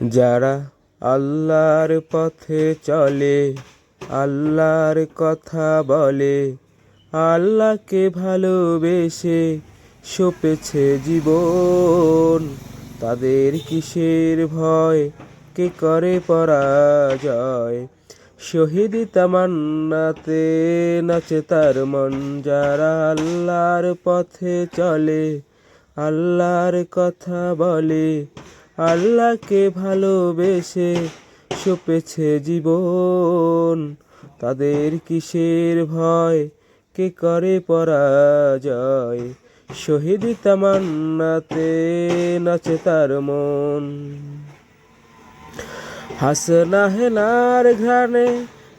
যারা আল্লাহর পথে চলে, আল্লাহর কথা বলে, আল্লাহকে ভালোবেসে সপেছে জীবন, তাদের কিসের ভয়, কে করে পরাজয়। শহীদ তামান্নাতে নাচে তার মন। যারা আল্লাহর পথে চলে, আল্লাহর কথা বলে, আল্লাহকে ভালোবেসে সপেছে জীবন, তাদের কিসের ভয়, কে করে পরাজয়। শহীদ তামান্নাতে নাচে তার মন। হাসনা হেনার ঘ্রাণে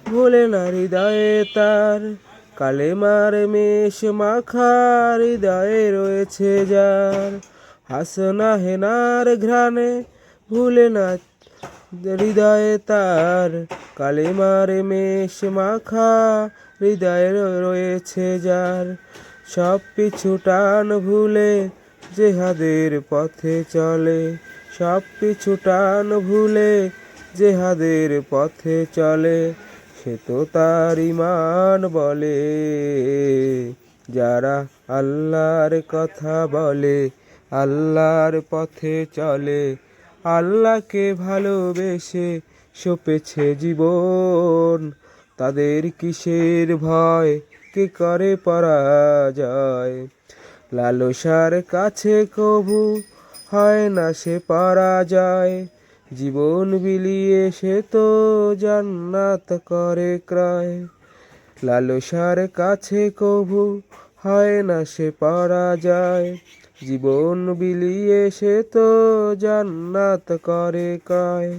ভুলে না হৃদয়ে তার, কালেমার মেষ মাখা হৃদয়ে রয়েছে যার। হাসনা হেনার ঘ্রাণে ভুলে না হৃদয়ে তার, কালেমার মেষ মাখা হৃদয়ে রয়েছে যার। সব পিছু টান ভুলে জেহাদের পথে চলে, সব পিছু টান ভুলে জেহাদের পথে চলে, সে তো তার ঈমান বলে। যারা আল্লাহর কথা বলে, আল্লাহর পথে চলে, আল্লাহকে ভালোবেসে সপেছে জীবন, তাদের কিসের ভয়, কে করে পরাজয়। লালসার কাছে কভু হয় না সে পরাজয়, জীবন বিলিয়ে সে তো জান্নাত করে ক্রয়। লালসার কাছে কভু হয় না সে পরাজয়, জীবন বিলিয়ে সে তো জান্নাত করে ক্রয়।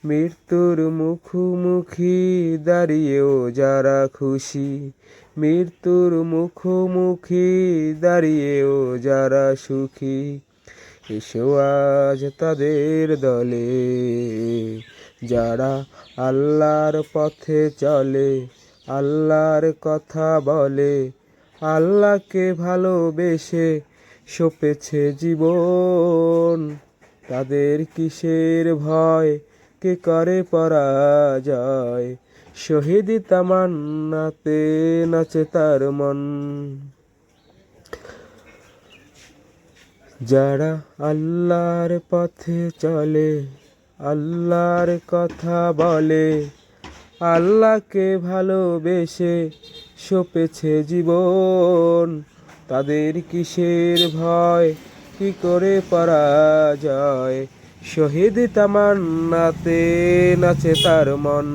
মৃত্যুর মুখোমুখি দাঁড়িয়েও যারা খুশি, মৃত্যুর মুখোমুখি দাঁড়িয়েও যারা সুখী, এসো আজ তাদের দলে। যারা আল্লাহর পথে চলে, আল্লাহর কথা বলে, আল্লাহকে ভালোবেসে সপেছে জীবন, তাদের কিসের ভয়, কে করে পরাজয়। শহীদ তামান্নাতে নাচে তার মন। যারা আল্লাহর পথে চলে, আল্লাহর কথা বলে, আল্লাহকে ভালোবেসে সপেছে জীবন, তাদের কিসের ভয়, কি করে পরাজয়। শহীদ তামান্নাতে নাচে তার মন।